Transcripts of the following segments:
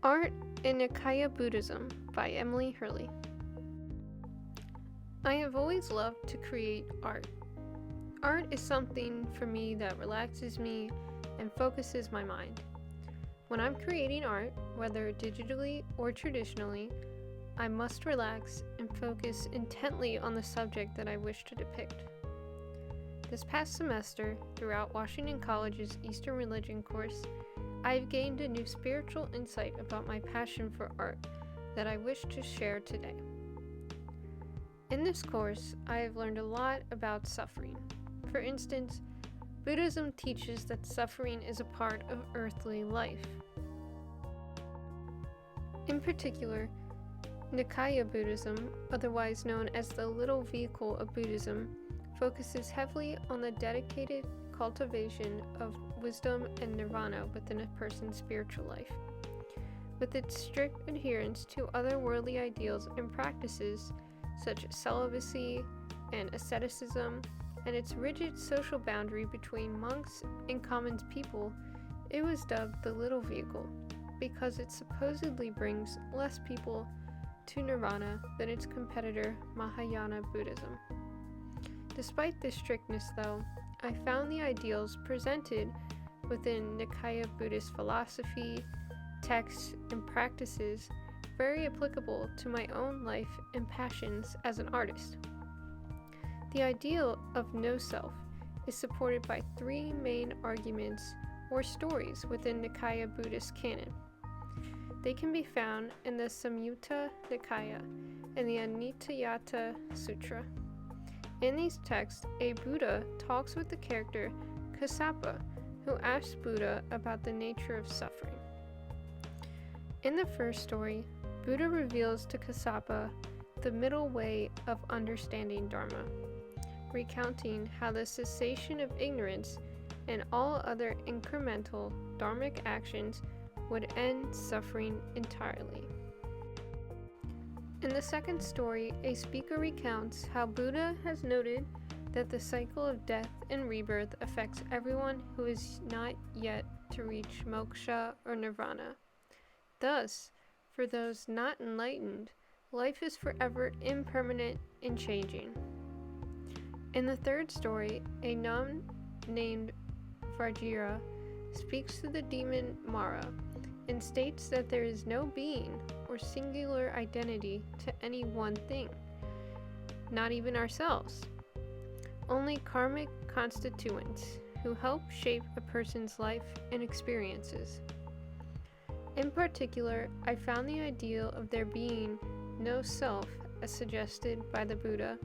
Art in Nikaya Buddhism by Emily Hurley. I have always loved to create art. Art is something for me that relaxes me and focuses my mind. When I'm creating art, whether digitally or traditionally, I must relax and focus intently on the subject that I wish to depict. This past semester, throughout Washington College's Eastern Religion course, I've gained a new spiritual insight about my passion for art that I wish to share today. In this course, I have learned a lot about suffering. For instance, Buddhism teaches that suffering is a part of earthly life. In particular, Nikaya Buddhism, otherwise known as the Little Vehicle of Buddhism, focuses heavily on the dedicated cultivation of wisdom and nirvana within a person's spiritual life. With its strict adherence to otherworldly ideals and practices such as celibacy and asceticism, and its rigid social boundary between monks and common people, it was dubbed the Little Vehicle because it supposedly brings less people to nirvana than its competitor Mahayana Buddhism. Despite this strictness, though, I found the ideals presented within Nikaya Buddhist philosophy, texts, and practices very applicable to my own life and passions as an artist. The ideal of no self is supported by three main arguments or stories within Nikaya Buddhist canon. They can be found in the Samyutta Nikaya and the Anitayata Sutra. In these texts, a Buddha talks with the character Kassapa, who asks Buddha about the nature of suffering. In the first story, Buddha reveals to Kassapa the middle way of understanding Dharma, recounting how the cessation of ignorance and all other incremental dharmic actions would end suffering entirely. In the second story, a speaker recounts how Buddha has noted that the cycle of death and rebirth affects everyone who is not yet to reach moksha or nirvana. Thus, for those not enlightened, life is forever impermanent and changing. In the third story, a nun named Vajira speaks to the demon Mara and states that there is no being or singular identity to any one thing, not even ourselves, only karmic constituents who help shape a person's life and experiences. In particular, I found the ideal of there being no self, as suggested by the Buddha,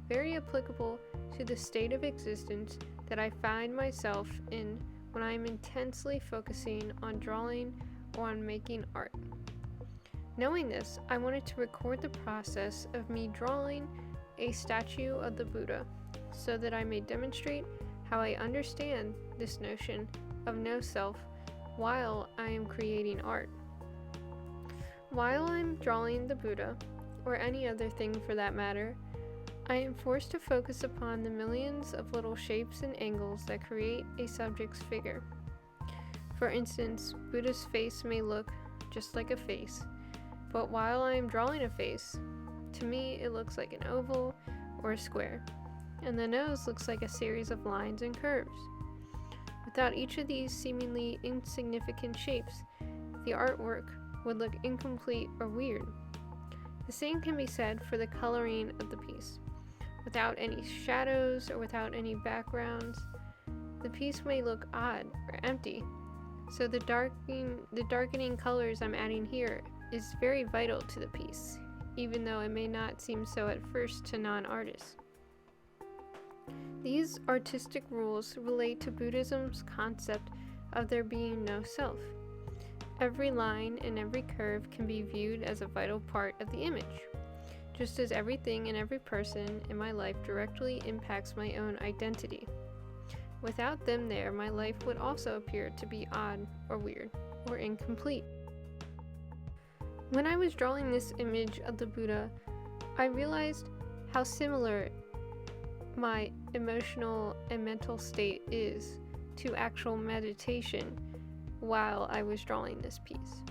very applicable to the state of existence that I find myself in when I am intensely focusing on drawing or on making art. Knowing this, I wanted to record the process of me drawing a statue of the Buddha so that I may demonstrate how I understand this notion of no self while I am creating art. While I'm drawing the Buddha, or any other thing for that matter, I am forced to focus upon the millions of little shapes and angles that create a subject's figure. For instance, Buddha's face may look just like a face, but while I am drawing a face, to me it looks like an oval or a square, and the nose looks like a series of lines and curves. Without each of these seemingly insignificant shapes, the artwork would look incomplete or weird. The same can be said for the coloring of the piece. Without any shadows or without any backgrounds, the piece may look odd or empty. So the darkening colors I'm adding here is very vital to the piece, even though it may not seem so at first to non-artists. These artistic rules relate to Buddhism's concept of there being no self. Every line and every curve can be viewed as a vital part of the image, just as everything and every person in my life directly impacts my own identity. Without them there, my life would also appear to be odd or weird or incomplete. When I was drawing this image of the Buddha, I realized how similar my emotional and mental state is to actual meditation while I was drawing this piece.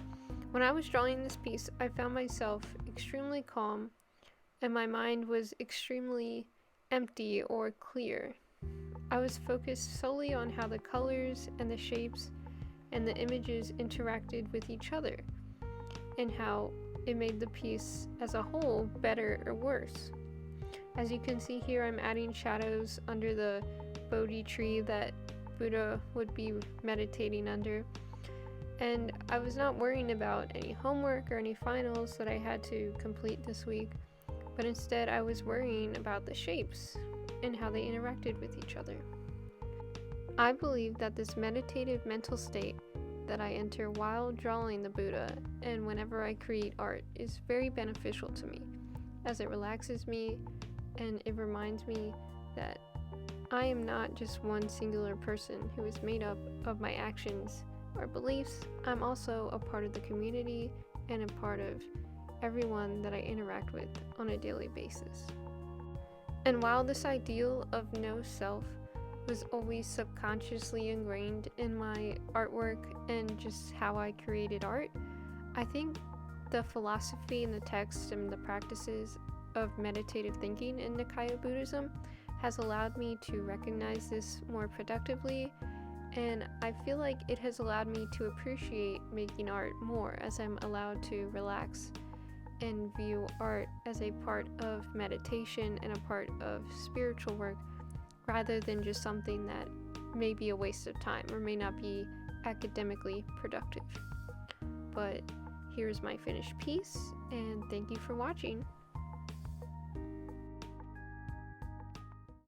When I was drawing this piece, I found myself extremely calm, and my mind was extremely empty or clear. I was focused solely on how the colors and the shapes and the images interacted with each other, and how it made the piece as a whole better or worse. As you can see here, I'm adding shadows under the Bodhi tree that Buddha would be meditating under. And I was not worrying about any homework or any finals that I had to complete this week, but instead I was worrying about the shapes and how they interacted with each other. I believe that this meditative mental state that I enter while drawing the Buddha and whenever I create art is very beneficial to me, as it relaxes me and it reminds me that I am not just one singular person who is made up of my actions or beliefs. I'm also a part of the community and a part of everyone that I interact with on a daily basis. And while this ideal of no self was always subconsciously ingrained in my artwork and just how I created art, I think the philosophy and the text and the practices of meditative thinking in Nikaya Buddhism has allowed me to recognize this more productively, and I feel like it has allowed me to appreciate making art more as I'm allowed to relax and view art as a part of meditation and a part of spiritual work, rather than just something that may be a waste of time or may not be academically productive. But here's my finished piece, and thank you for watching.